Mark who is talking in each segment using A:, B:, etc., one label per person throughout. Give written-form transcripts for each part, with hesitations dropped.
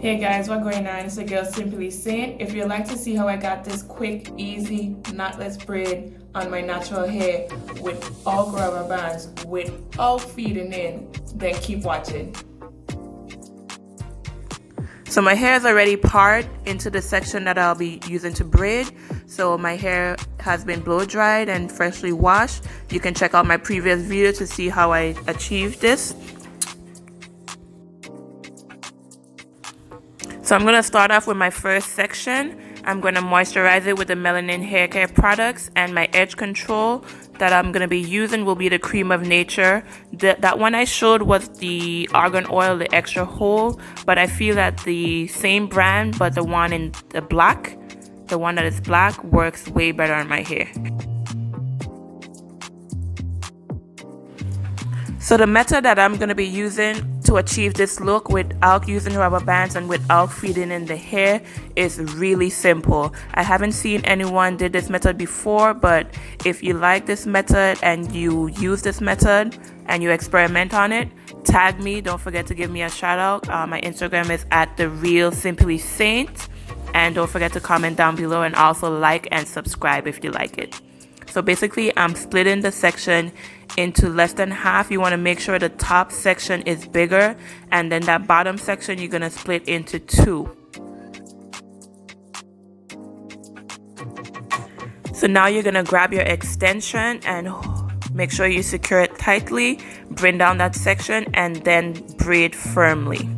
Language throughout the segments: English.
A: Hey guys, what's going on? It's your girl Simply Saint. If you'd like to see how I got this quick, easy, knotless braid on my natural hair without rubber bands, without feeding in, then keep watching. So my hair is already parted into the section that I'll be using to braid. So my hair has been blow dried and freshly washed. You can check out my previous video to see how I achieved this. So I'm going to start off with my first section. I'm going to moisturize it with the Melanin hair care products, and my edge control that I'm going to be using will be the Cream of Nature. That one I showed was the argan oil, the extra whole, but I feel that the same brand but the one in the black, the one that is black, works way better on my hair. So the method that I'm going to be using to achieve this look without using rubber bands and without feeding in the hair is really simple. I haven't seen anyone did this method before, but if you like this method and you use this method and you experiment on it, tag me. Don't forget to give me a shout out. My Instagram is @TheRealSimplySaint, and don't forget to comment down below and also like and subscribe if you like it. So basically I'm splitting the section into less than half. You want to make sure the top section is bigger, and then that bottom section you're going to split into two. So now you're going to grab your extension and make sure you secure it tightly, bring down that section, and then braid firmly.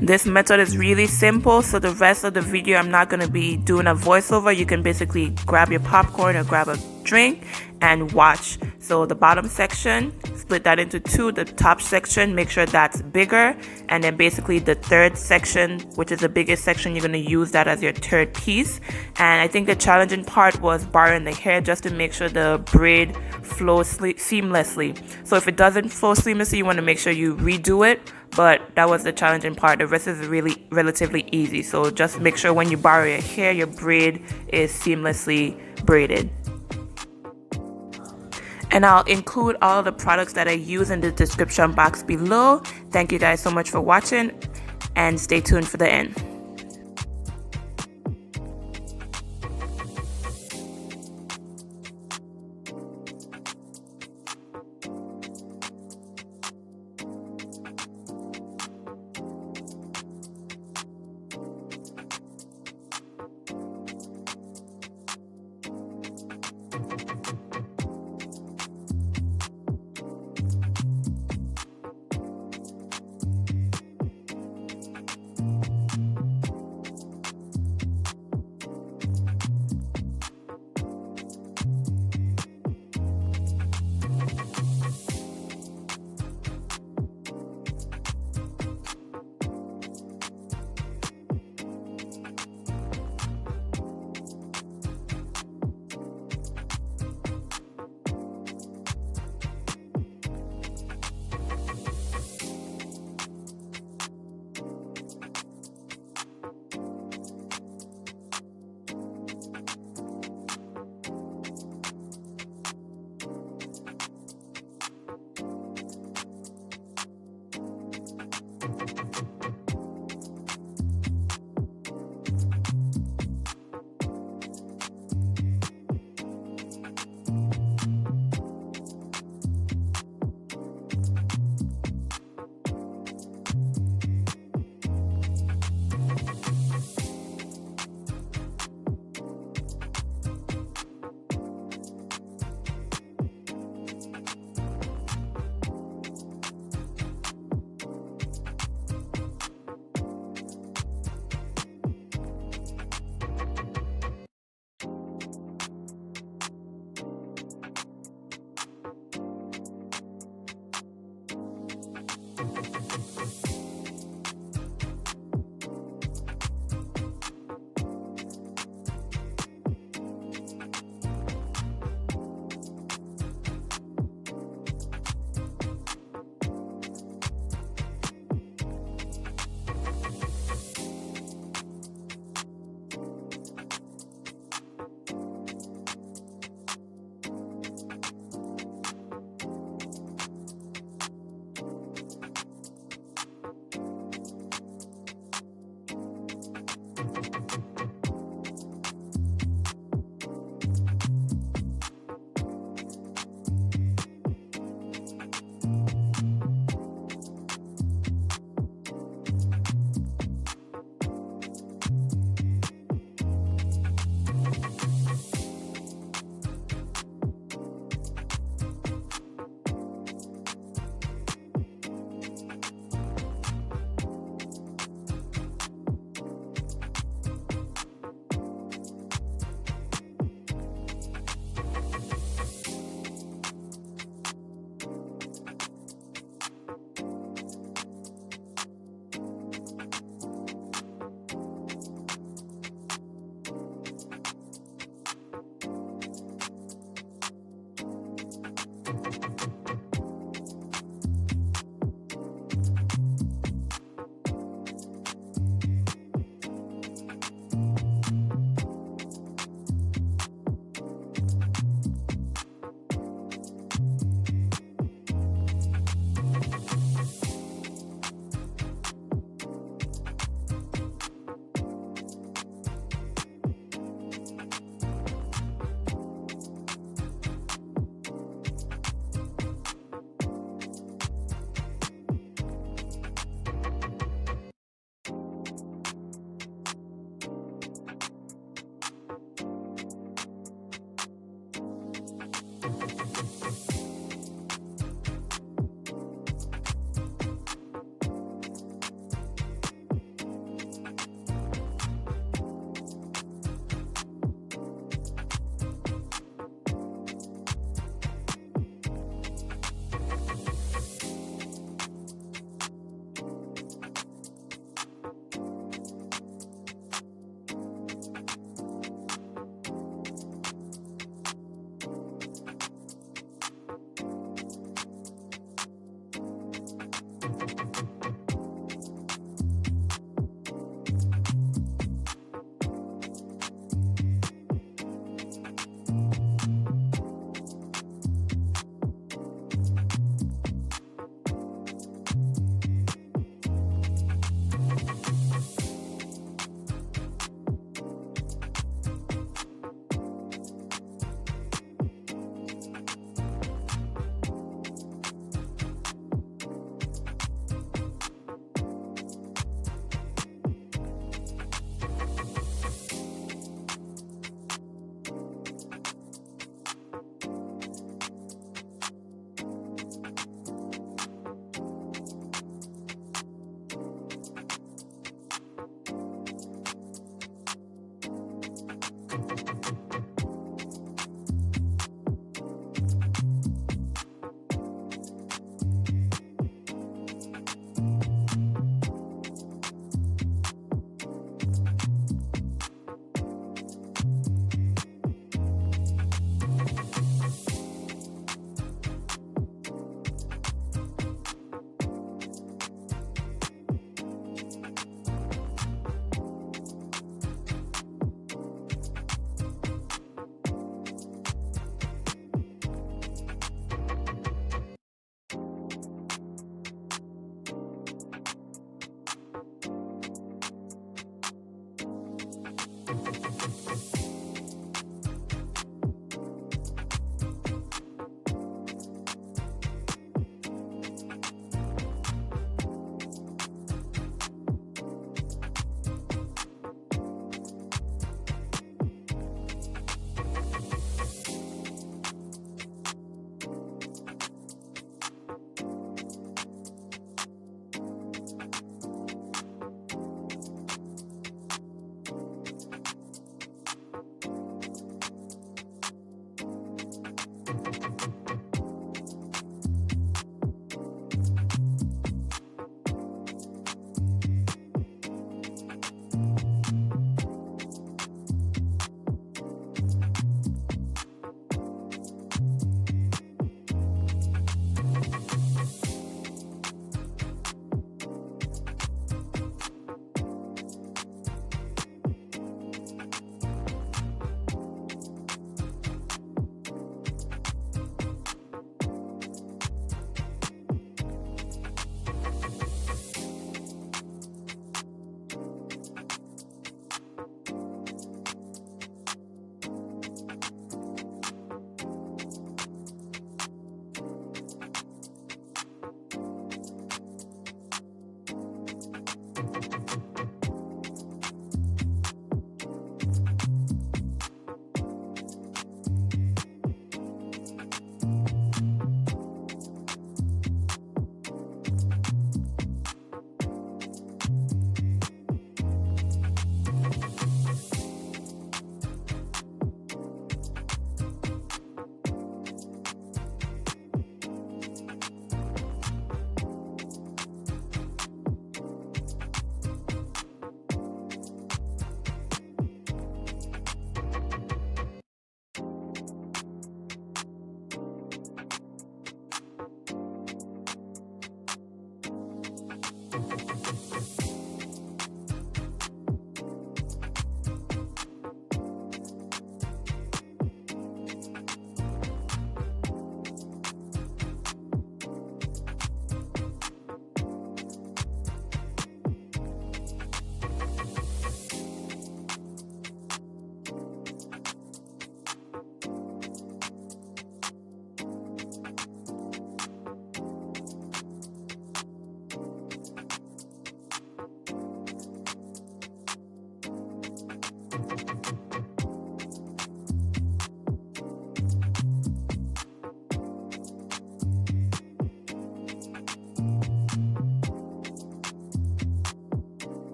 A: This method is really simple, so the rest of the video I'm not going to be doing a voiceover. You can basically grab your popcorn or grab a drink and watch. So the bottom section, split that into two. The top section, make sure that's bigger, and then basically the third section, which is the biggest section, you're going to use that as your third piece. And I think the challenging part was barring the hair just to make sure the braid flows seamlessly. So if it doesn't flow seamlessly, you want to make sure you redo it. But that was the challenging part. The rest is really relatively easy. So just make sure when you borrow your hair, your braid is seamlessly braided. And I'll include all the products that I use in the description box below. Thank you guys so much for watching, and stay tuned for the end.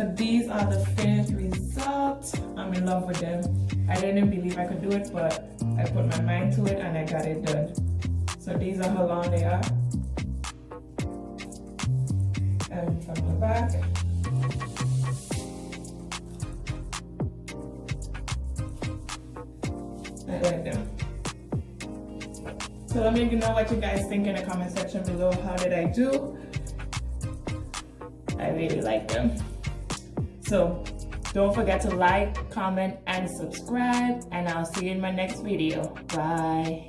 A: So these are the finished results. I'm in love with them. I didn't believe I could do it, but I put my mind to it and I got it done. So these are how long they are. And from the back. I like them. So let me know what you guys think in the comment section below. How did I do? I really like them. So don't forget to like, comment, and subscribe, and I'll see you in my next video. Bye.